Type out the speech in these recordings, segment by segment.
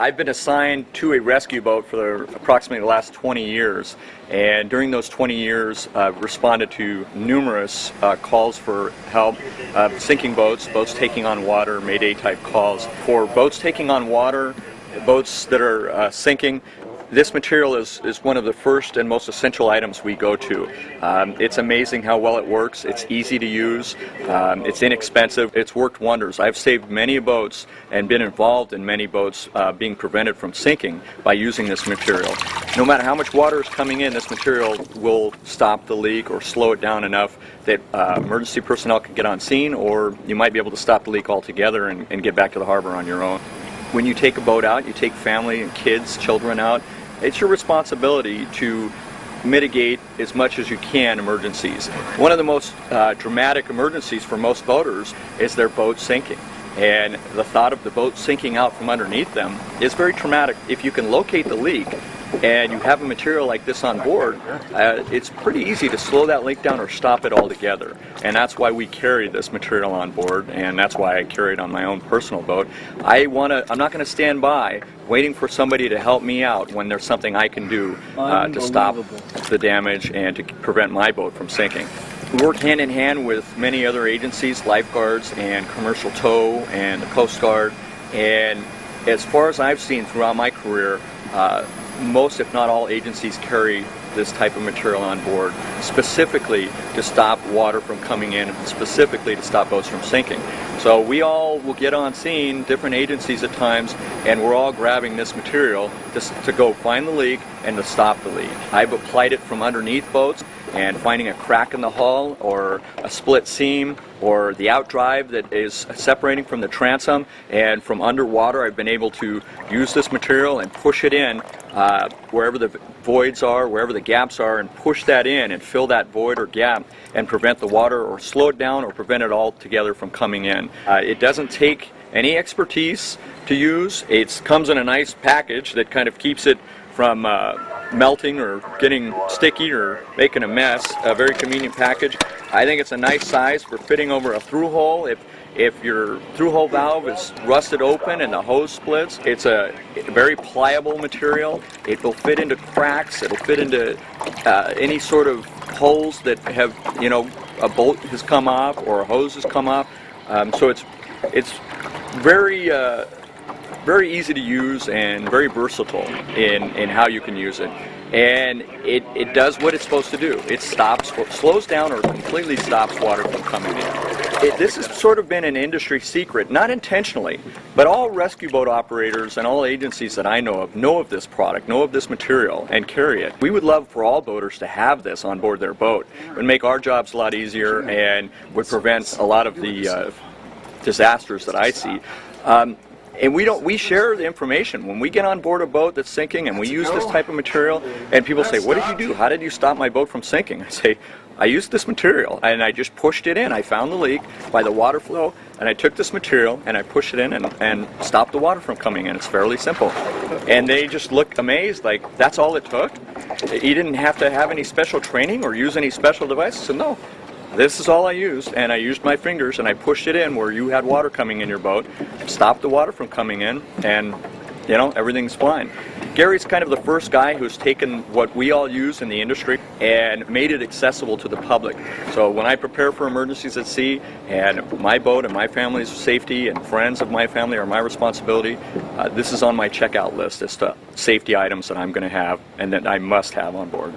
I've been assigned to a rescue boat for approximately the last 20 years, and during those 20 years I've responded to numerous calls for help, sinking boats, boats taking on water, Mayday type calls. For boats taking on water, boats that are sinking, this material is one of the first and most essential items we go to. It's amazing how well it works. It's easy to use. It's inexpensive. It's worked wonders. I've saved many boats and been involved in many boats being prevented from sinking by using this material. No matter how much water is coming in, this material will stop the leak or slow it down enough that emergency personnel can get on scene, or you might be able to stop the leak altogether and get back to the harbor on your own. When you take a boat out, you take family and kids, children out, it's your responsibility to mitigate as much as you can emergencies. One of the most dramatic emergencies for most boaters is their boat sinking. And the thought of the boat sinking out from underneath them is very traumatic. If you can locate the leak and you have a material like this on board, it's pretty easy to slow that leak down or stop it altogether. And that's why we carry this material on board, and that's why I carry it on my own personal boat. I'm not going to stand by waiting for somebody to help me out when there's something I can do to stop the damage and to prevent my boat from sinking. We work hand in hand with many other agencies, lifeguards and commercial tow and the Coast Guard, and as far as I've seen throughout my career, most if not all agencies carry this type of material on board specifically to stop water from coming in and specifically to stop boats from sinking. So we all will get on scene, different agencies at times, and we're all grabbing this material to go find the leak and to stop the leak. I've applied it from underneath boats and finding a crack in the hull or a split seam or the outdrive that is separating from the transom, and from underwater I've been able to use this material and push it in wherever the voids are, wherever the gaps are, and push that in and fill that void or gap and prevent the water or slow it down or prevent it altogether from coming in. It doesn't take any expertise to use. It comes in a nice package that kind of keeps it from melting or getting sticky or making a mess. A very convenient package. I think it's a nice size for fitting over a through hole. If your through hole valve is rusted open and the hose splits, it's a very pliable material. It will fit into cracks. It'll fit into any sort of holes that have, a bolt has come off or a hose has come off. So it's very very easy to use and very versatile in how you can use it. And it does what it's supposed to do. It stops or slows down or completely stops water from coming in. This has sort of been an industry secret, not intentionally, but all rescue boat operators and all agencies that I know of this product, know of this material, and carry it. We would love for all boaters to have this on board their boat. It would make our jobs a lot easier and would prevent a lot of the disasters that I see. And we share the information. When we get on board a boat that's sinking and we use this type of material, and people say, "What did you do? How did you stop my boat from sinking?" I say, "I used this material and I just pushed it in. I found the leak by the water flow and I took this material and I pushed it in and stopped the water from coming in. It's fairly simple." And they just look amazed, like, "That's all it took? You didn't have to have any special training or use any special devices?" I said, "No. This is all I used, and I used my fingers and I pushed it in where you had water coming in your boat, stopped the water from coming in, and everything's fine." Gary's kind of the first guy who's taken what we all use in the industry and made it accessible to the public. So when I prepare for emergencies at sea, and my boat and my family's safety and friends of my family are my responsibility, this is on my checkout list as to safety items that I'm going to have and that I must have on board.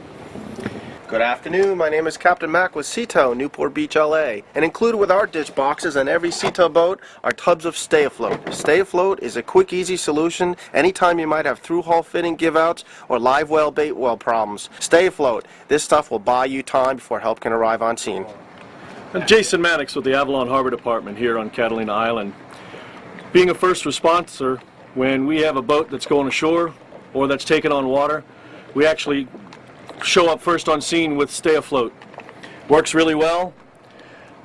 Good afternoon, my name is Captain Mac with Seatow, Newport Beach, LA. And included with our ditch boxes on every Seatow boat are tubs of Stay Afloat. Stay Afloat is a quick, easy solution anytime you might have through-hull fitting give-outs or live well, bait well problems. Stay Afloat. This stuff will buy you time before help can arrive on scene. I'm Jason Maddox with the Avalon Harbor Department here on Catalina Island. Being a first responder, when we have a boat that's going ashore or that's taken on water, we actually show up first on scene with Stay Afloat. Works really well.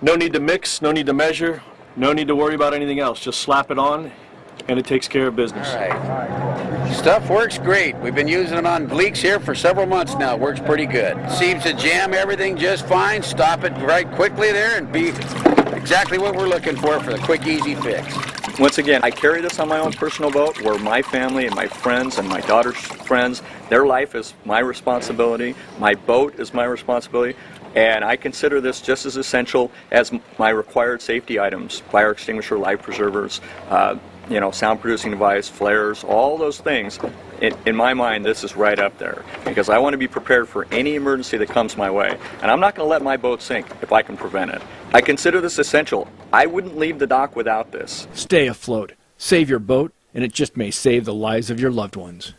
No need to mix, no need to measure, no need to worry about anything else. Just slap it on and it takes care of business. All right. Stuff works great. We've been using them on leaks here for several months now. It works pretty good. Seems to jam everything just fine. Stop it right quickly there and be exactly what we're looking for the quick, easy fix. Once again, I carry this on my own personal boat where my family and my friends and my daughter's friends, their life is my responsibility, my boat is my responsibility, and I consider this just as essential as my required safety items, fire extinguisher, life preservers, sound producing device, flares, all those things. In my mind, this is right up there because I want to be prepared for any emergency that comes my way. And I'm not going to let my boat sink if I can prevent it. I consider this essential. I wouldn't leave the dock without this. Stay afloat. Save your boat, and it just may save the lives of your loved ones.